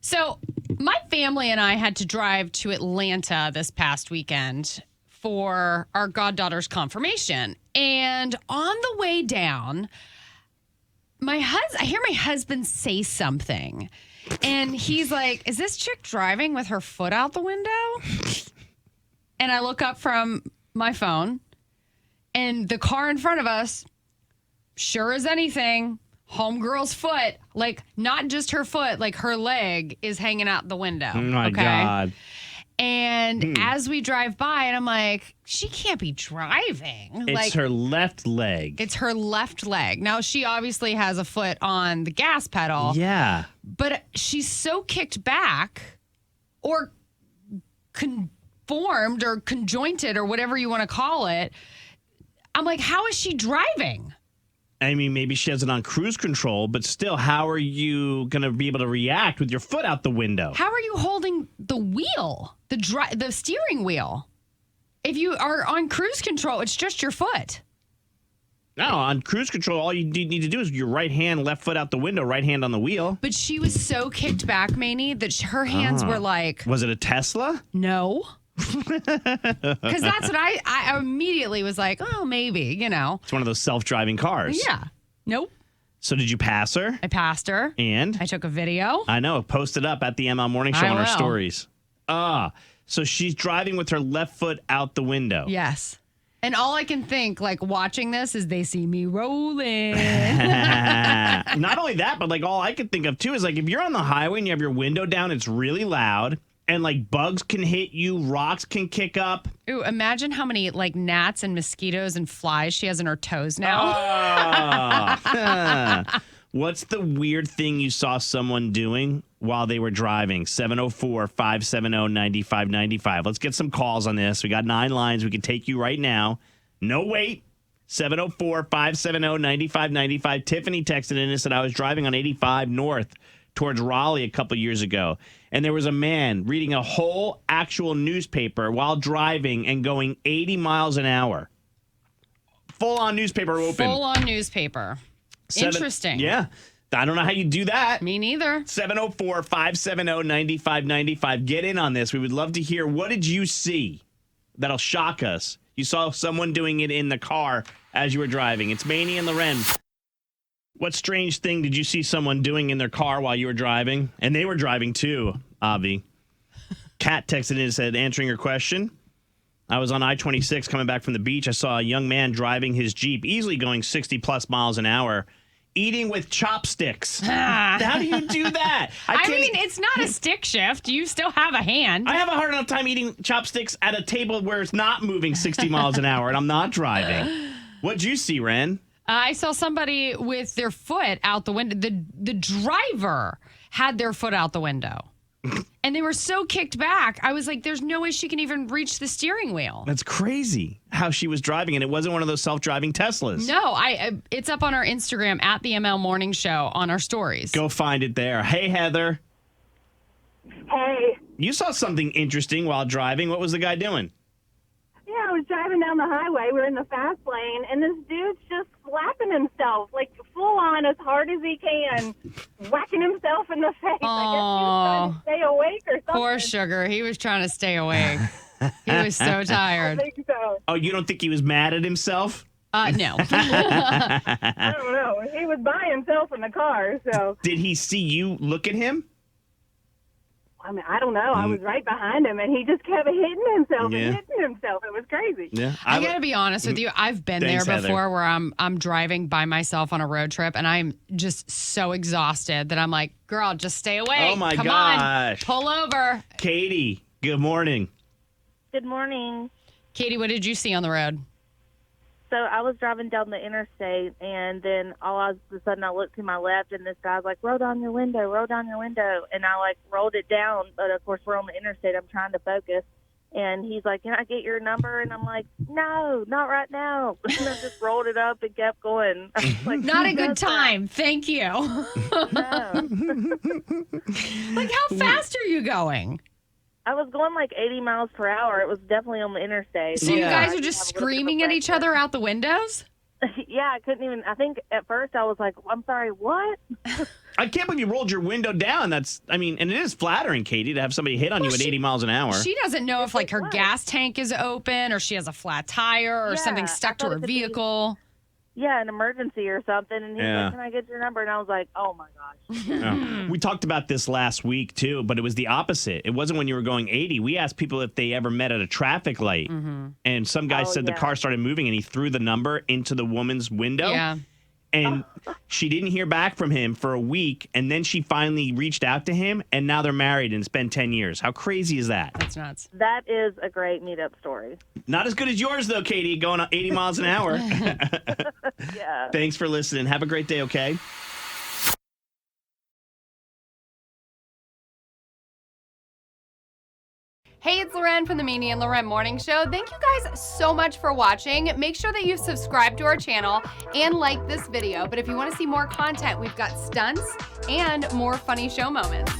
So my family and I had to drive to Atlanta this past weekend for our goddaughter's confirmation. And on the way down, I hear my husband say something. And he's like, is this chick driving with her foot out the window? And I look up from my phone, and the car in front of us, sure as anything, homegirl's foot, like not just her foot, like her leg is hanging out the window. Oh my God. And as we drive by, and I'm like, she can't be driving. It's her left leg. It's her left leg. Now, she obviously has a foot on the gas pedal. Yeah. But she's so kicked back or conformed or conjointed or whatever you want to call it. I'm like, how is she driving? I mean, maybe she has it on cruise control, but still, how are you going to be able to react with your foot out the window? How are you holding the wheel, the steering wheel? If you are on cruise control, it's just your foot. No, on cruise control, all you need to do is your right hand, left foot out the window, right hand on the wheel. But she was so kicked back, Maney, that her hands were like... Was it a Tesla? No. Because that's what I immediately was like, oh, maybe, It's one of those self-driving cars. Yeah. Nope. So did you pass her? I passed her. And? I took a video. I know. Posted up at the ML Morning Show on our stories. So she's driving with her left foot out the window. Yes. And all I can think, like, watching this is they see me rolling. Not only that, but, like, all I could think of, too, is, like, if you're on the highway and you have your window down, it's really loud. And, like, bugs can hit you, rocks can kick up. Ooh, imagine how many, like, gnats and mosquitoes and flies she has in her toes now. What's the weird thing you saw someone doing while they were driving? 704-570-9595. Let's get some calls on this. We got 9 lines. We can take you right now. No wait. 704-570-9595. Tiffany texted in and said, I was driving on 85 North towards Raleigh a couple years ago, and there was a man reading a whole actual newspaper while driving and going 80 miles an hour. Full-on newspaper open. Full-on newspaper. Interesting. Yeah. I don't know how you do that. Me neither. 704-570-9595. Get in on this. We would love to hear, what did you see that'll shock us? You saw someone doing it in the car as you were driving. It's Maney and LauRen. What strange thing did you see someone doing in their car while you were driving? And they were driving too, Avi. Kat texted in and said, answering your question, I was on I-26 coming back from the beach. I saw a young man driving his Jeep, easily going 60 plus miles an hour, eating with chopsticks. How do you do that? I mean, it's not a stick shift. You still have a hand. I have a hard enough time eating chopsticks at a table where it's not moving 60 miles an hour and I'm not driving. What'd you see, Ren? I saw somebody with their foot out the window. The driver had their foot out the window. And they were so kicked back. I was like, there's no way she can even reach the steering wheel. That's crazy how she was driving. And it wasn't one of those self-driving Teslas. No, it's up on our Instagram at the ML Morning Show on our stories. Go find it there. Hey, Heather. Hey. You saw something interesting while driving. What was the guy doing? Yeah, I was driving down the highway. We're in the fast lane, and this dude's just slapping himself, like full on as hard as he can, whacking himself in the face. I guess he was trying to stay awake or something. Poor Sugar. He was trying to stay awake. He was so tired. I think so. Oh, you don't think he was mad at himself? No. I don't know. He was by himself in the car, so. Did he see you look at him? I mean, I don't know. I was right behind him, and he just kept hitting himself Yeah. and hitting himself. It was crazy. Yeah. I got to be honest with you. I've been Thanks, there before Heather. where I'm driving by myself on a road trip, and I'm just so exhausted that I'm like, girl, just stay awake. Oh, my Come gosh. on. Pull over. Katie, good morning. Good morning. Katie, what did you see on the road? So I was driving down the interstate, and then all of a sudden I looked to my left, and this guy's like, roll down your window, roll down your window. And I, like, rolled it down, but, of course, we're on the interstate. I'm trying to focus. And he's like, can I get your number? And I'm like, no, not right now. And I just rolled it up and kept going. I was like, Not a "Who good does that?" time. Thank you. No. Like, how fast are you going? I was going like 80 miles per hour. It was definitely on the interstate. So you Yeah. guys are just screaming at each other out the windows? Yeah, I couldn't even. I think at first I was like, I'm sorry, what? I can't believe you rolled your window down. And it is flattering, Katie, to have somebody hit on you at 80 miles an hour. She doesn't know if like her was. gas tank is open or she has a flat tire or Yeah, something I stuck to thought her it could be- vehicle. Yeah, an emergency or something. And he's Yeah. like, can I get your number? And I was like, oh my gosh. Yeah. We talked about this last week, too, but it was the opposite. It wasn't when you were going 80. We asked people if they ever met at a traffic light. And some guy said the yeah. car started moving and he threw the number into the woman's window. Yeah. And she didn't hear back from him for a week. And then she finally reached out to him. And now they're married and it's been 10 years. How crazy is that? That's nuts. That is a great meetup story. Not as good as yours, though, Katie, going 80 miles an hour. Yeah. Thanks for listening. Have a great day, okay? Hey, it's LauRen from the Maney and LauRen Morning Show. Thank you guys so much for watching. Make sure that you've subscribed to our channel and like this video. But if you want to see more content, we've got stunts and more funny show moments.